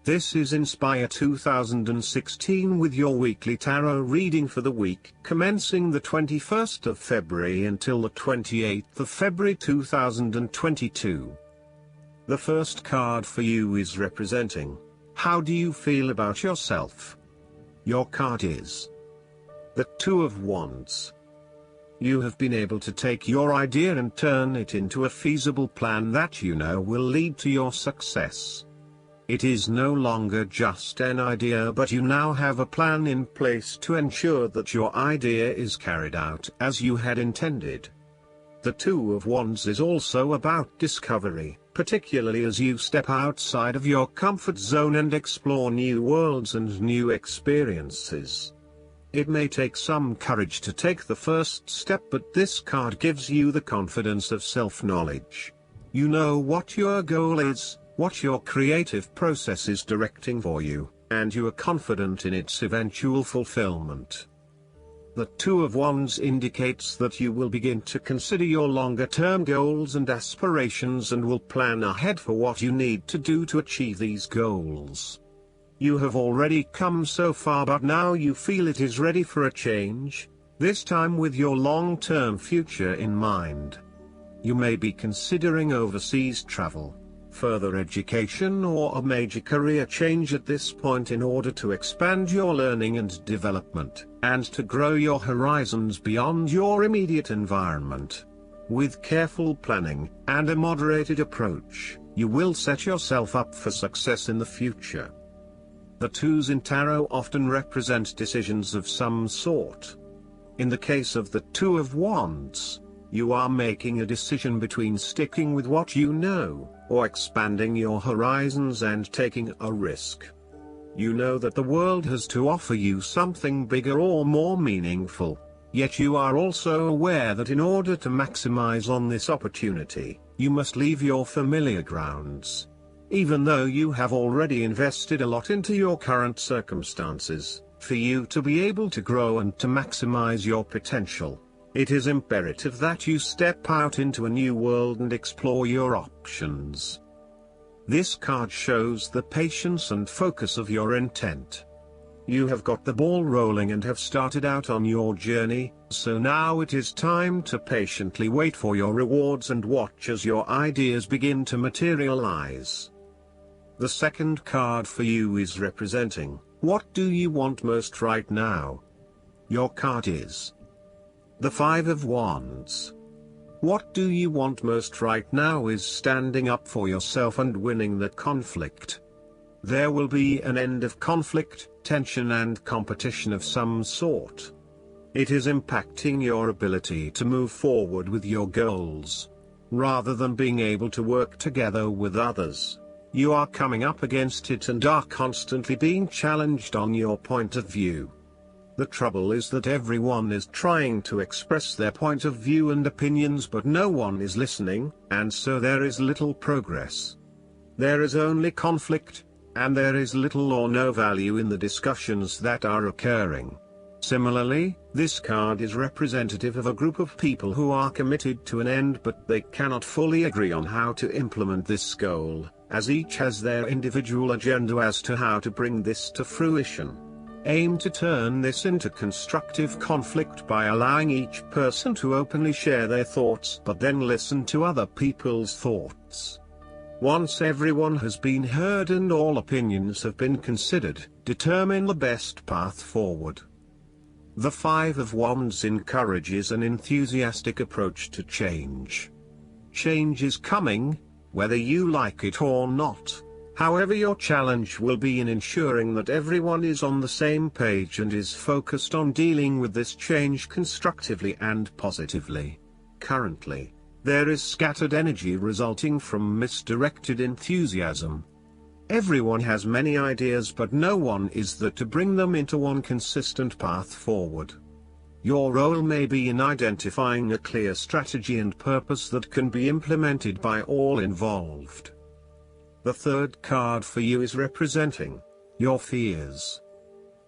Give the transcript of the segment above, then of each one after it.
This is Inspire 2016 with your weekly tarot reading for the week commencing the 21st of February until the 28th of February 2022. The first card for you is representing, how do you feel about yourself? Your card is the Two of Wands. You have been able to take your idea and turn it into a feasible plan that you know will lead to your success. It is no longer just an idea, but you now have a plan in place to ensure that your idea is carried out as you had intended. The Two of Wands is also about discovery, particularly as you step outside of your comfort zone and explore new worlds and new experiences. It may take some courage to take the first step, but this card gives you the confidence of self-knowledge. You know what your goal is, what your creative process is directing for you, and you are confident in its eventual fulfillment. The Two of Wands indicates that you will begin to consider your longer-term goals and aspirations and will plan ahead for what you need to do to achieve these goals. You have already come so far, but now you feel it is ready for a change, this time with your long-term future in mind. You may be considering overseas travel, further education, or a major career change at this point in order to expand your learning and development, and to grow your horizons beyond your immediate environment. With careful planning, and a moderated approach, you will set yourself up for success in the future. The twos in tarot often represent decisions of some sort. In the case of the Two of Wands, you are making a decision between sticking with what you know, or expanding your horizons and taking a risk. You know that the world has to offer you something bigger or more meaningful, yet you are also aware that in order to maximize on this opportunity, you must leave your familiar grounds. Even though you have already invested a lot into your current circumstances, for you to be able to grow and to maximize your potential, it is imperative that you step out into a new world and explore your options. This card shows the patience and focus of your intent. You have got the ball rolling and have started out on your journey, so now it is time to patiently wait for your rewards and watch as your ideas begin to materialize. The second card for you is representing, what do you want most right now? Your card is the Five of Wands. What do you want most right now is standing up for yourself and winning the conflict. There will be an end of conflict, tension and competition of some sort. It is impacting your ability to move forward with your goals. Rather than being able to work together with others, you are coming up against it and are constantly being challenged on your point of view. The trouble is that everyone is trying to express their point of view and opinions, but no one is listening, and so there is little progress. There is only conflict, and there is little or no value in the discussions that are occurring. Similarly, this card is representative of a group of people who are committed to an end, but they cannot fully agree on how to implement this goal, as each has their individual agenda as to how to bring this to fruition. Aim to turn this into constructive conflict by allowing each person to openly share their thoughts, but then listen to other people's thoughts. Once everyone has been heard and all opinions have been considered, determine the best path forward. The Five of Wands encourages an enthusiastic approach to change. Change is coming, whether you like it or not. However, your challenge will be in ensuring that everyone is on the same page and is focused on dealing with this change constructively and positively. Currently, there is scattered energy resulting from misdirected enthusiasm. Everyone has many ideas, but no one is there to bring them into one consistent path forward. Your role may be in identifying a clear strategy and purpose that can be implemented by all involved. The third card for you is representing your fears.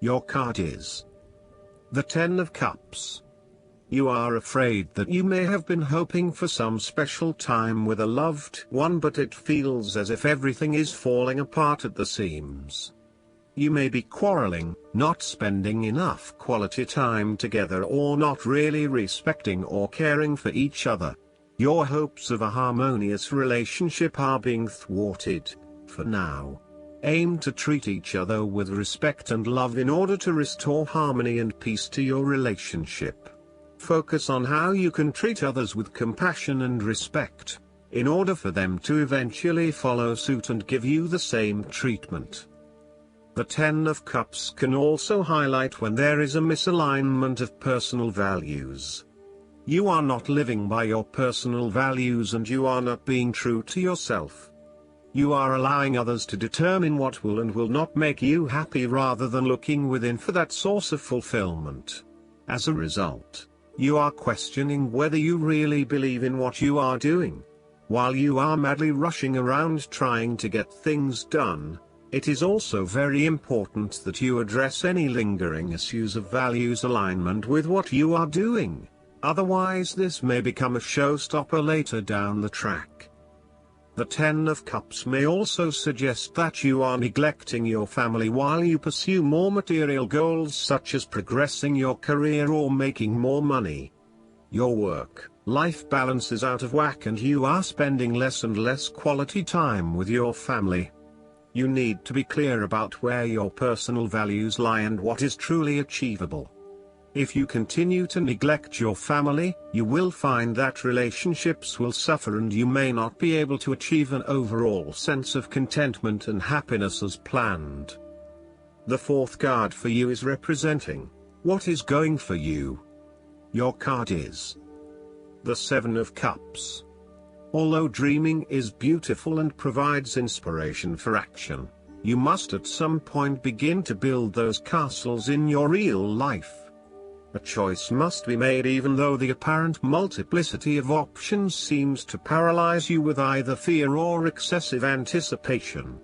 Your card is the Ten of Cups. You are afraid that you may have been hoping for some special time with a loved one, but it feels as if everything is falling apart at the seams. You may be quarreling, not spending enough quality time together, or not really respecting or caring for each other. Your hopes of a harmonious relationship are being thwarted, for now. Aim to treat each other with respect and love in order to restore harmony and peace to your relationship. Focus on how you can treat others with compassion and respect, in order for them to eventually follow suit and give you the same treatment. The Ten of Cups can also highlight when there is a misalignment of personal values. You are not living by your personal values and you are not being true to yourself. You are allowing others to determine what will and will not make you happy rather than looking within for that source of fulfillment. As a result, you are questioning whether you really believe in what you are doing. While you are madly rushing around trying to get things done, it is also very important that you address any lingering issues of values alignment with what you are doing. Otherwise, this may become a showstopper later down the track. The Ten of Cups may also suggest that you are neglecting your family while you pursue more material goals such as progressing your career or making more money. Your work-life balance is out of whack and you are spending less and less quality time with your family. You need to be clear about where your personal values lie and what is truly achievable. If you continue to neglect your family, you will find that relationships will suffer and you may not be able to achieve an overall sense of contentment and happiness as planned. The fourth card for you is representing what is going for you. Your card is the Seven of Cups. Although dreaming is beautiful and provides inspiration for action, you must at some point begin to build those castles in your real life. A choice must be made even though the apparent multiplicity of options seems to paralyze you with either fear or excessive anticipation.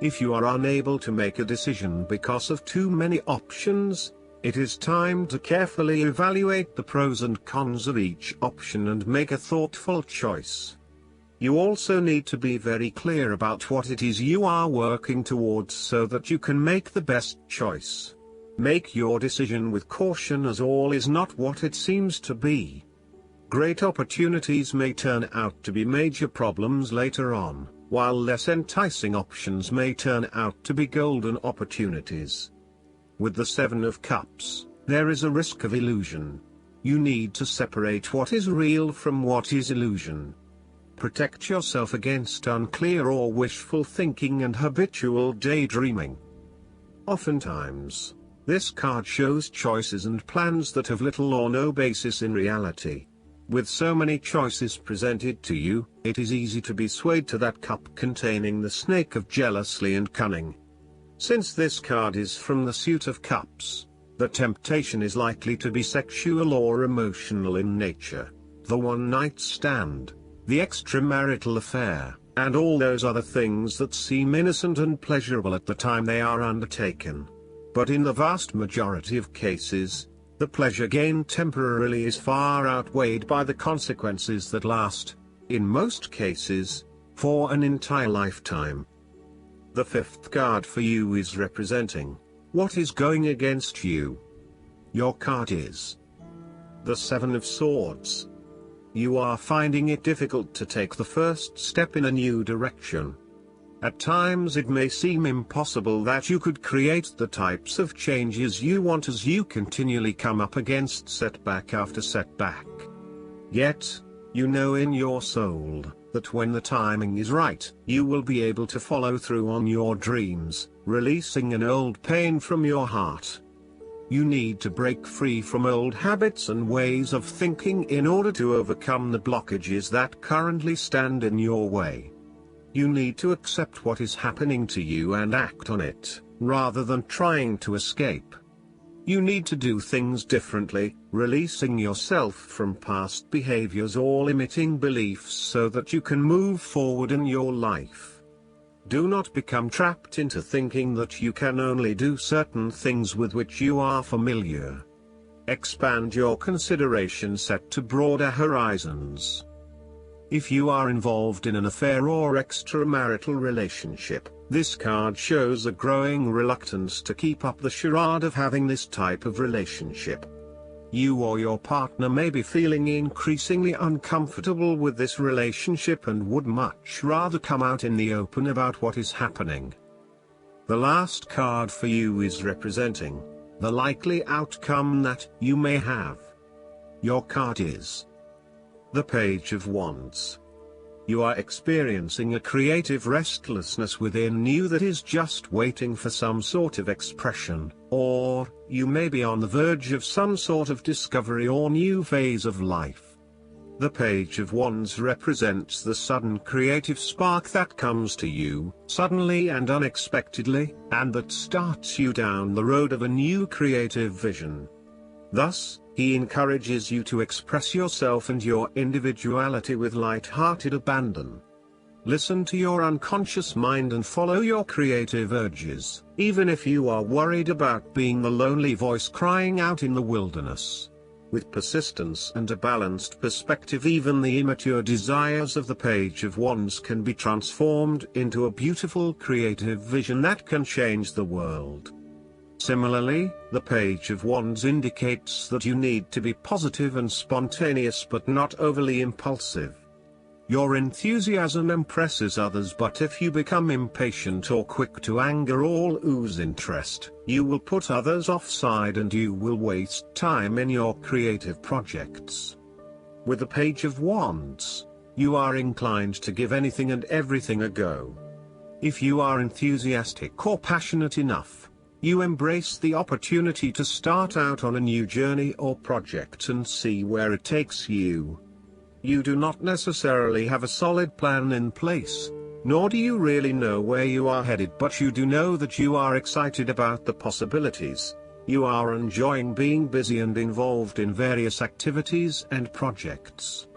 If you are unable to make a decision because of too many options, it is time to carefully evaluate the pros and cons of each option and make a thoughtful choice. You also need to be very clear about what it is you are working towards so that you can make the best choice. Make your decision with caution, as all is not what it seems to be. Great opportunities may turn out to be major problems later on, while less enticing options may turn out to be golden opportunities. With the Seven of Cups, there is a risk of illusion. You need to separate what is real from what is illusion. Protect yourself against unclear or wishful thinking and habitual daydreaming. Oftentimes, this card shows choices and plans that have little or no basis in reality. With so many choices presented to you, it is easy to be swayed to that cup containing the snake of jealousy and cunning. Since this card is from the suit of cups, the temptation is likely to be sexual or emotional in nature. The one-night stand, the extramarital affair, and all those other things that seem innocent and pleasurable at the time they are undertaken. But in the vast majority of cases, the pleasure gained temporarily is far outweighed by the consequences that last, in most cases, for an entire lifetime. The fifth card for you is representing what is going against you. Your card is the Seven of Swords. You are finding it difficult to take the first step in a new direction. At times it may seem impossible that you could create the types of changes you want as you continually come up against setback after setback. Yet, you know in your soul that when the timing is right, you will be able to follow through on your dreams, releasing an old pain from your heart. You need to break free from old habits and ways of thinking in order to overcome the blockages that currently stand in your way. You need to accept what is happening to you and act on it, rather than trying to escape. You need to do things differently, releasing yourself from past behaviors or limiting beliefs so that you can move forward in your life. Do not become trapped into thinking that you can only do certain things with which you are familiar. Expand your consideration set to broader horizons. If you are involved in an affair or extramarital relationship, this card shows a growing reluctance to keep up the charade of having this type of relationship. You or your partner may be feeling increasingly uncomfortable with this relationship and would much rather come out in the open about what is happening. The last card for you is representing the likely outcome that you may have. Your card is the Page of Wands. You are experiencing a creative restlessness within you that is just waiting for some sort of expression, or you may be on the verge of some sort of discovery or new phase of life. The Page of Wands represents the sudden creative spark that comes to you, suddenly and unexpectedly, and that starts you down the road of a new creative vision. Thus, he encourages you to express yourself and your individuality with light-hearted abandon. Listen to your unconscious mind and follow your creative urges, even if you are worried about being the lonely voice crying out in the wilderness. With persistence and a balanced perspective, even the immature desires of the Page of Wands can be transformed into a beautiful creative vision that can change the world. Similarly, the Page of Wands indicates that you need to be positive and spontaneous but not overly impulsive. Your enthusiasm impresses others, but if you become impatient or quick to anger or lose interest, you will put others offside and you will waste time in your creative projects. With the Page of Wands, you are inclined to give anything and everything a go. If you are enthusiastic or passionate enough, you embrace the opportunity to start out on a new journey or project and see where it takes you. You do not necessarily have a solid plan in place, nor do you really know where you are headed, but you do know that you are excited about the possibilities. You are enjoying being busy and involved in various activities and projects.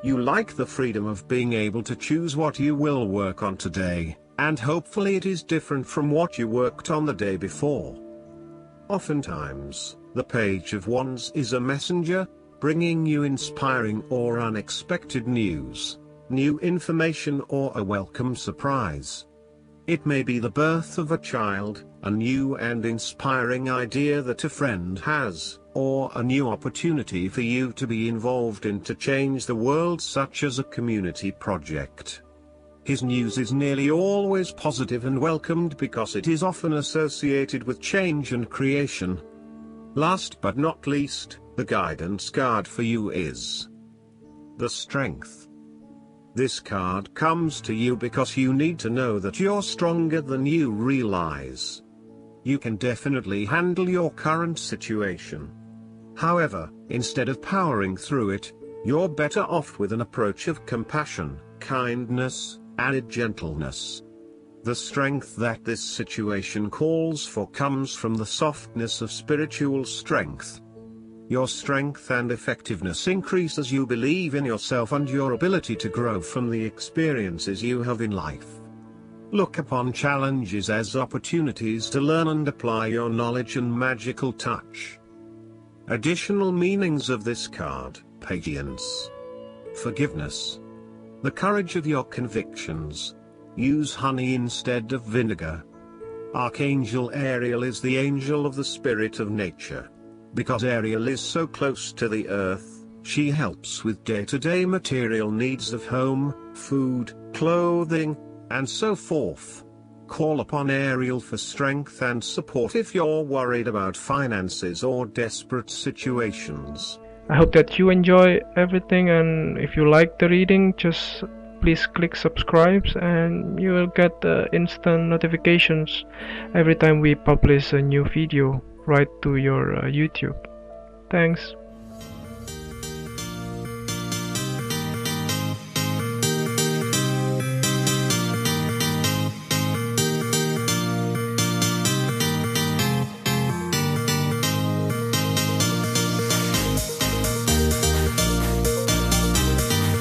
You like the freedom of being able to choose what you will work on today, and hopefully it is different from what you worked on the day before. Oftentimes, the Page of Wands is a messenger, bringing you inspiring or unexpected news, new information or a welcome surprise. It may be the birth of a child, a new and inspiring idea that a friend has, or a new opportunity for you to be involved in to change the world, such as a community project. His news is nearly always positive and welcomed because it is often associated with change and creation. Last but not least, the guidance card for you is the Strength. This card comes to you because you need to know that you're stronger than you realize. You can definitely handle your current situation. However, instead of powering through it, you're better off with an approach of compassion, kindness, and gentleness. The strength that this situation calls for comes from the softness of spiritual strength. Your strength and effectiveness increase as you believe in yourself and your ability to grow from the experiences you have in life. Look upon challenges as opportunities to learn and apply your knowledge and magical touch. Additional meanings of this card: patience, forgiveness, the courage of your convictions. Use honey instead of vinegar. Archangel Ariel is the angel of the spirit of nature. Because Ariel is so close to the earth, she helps with day-to-day material needs of home, food, clothing, and so forth. Call upon Ariel for strength and support if you're worried about finances or desperate situations. I hope that you enjoy everything, and if you like the reading, just please click subscribe and you will get instant notifications every time we publish a new video right to your YouTube. Thanks.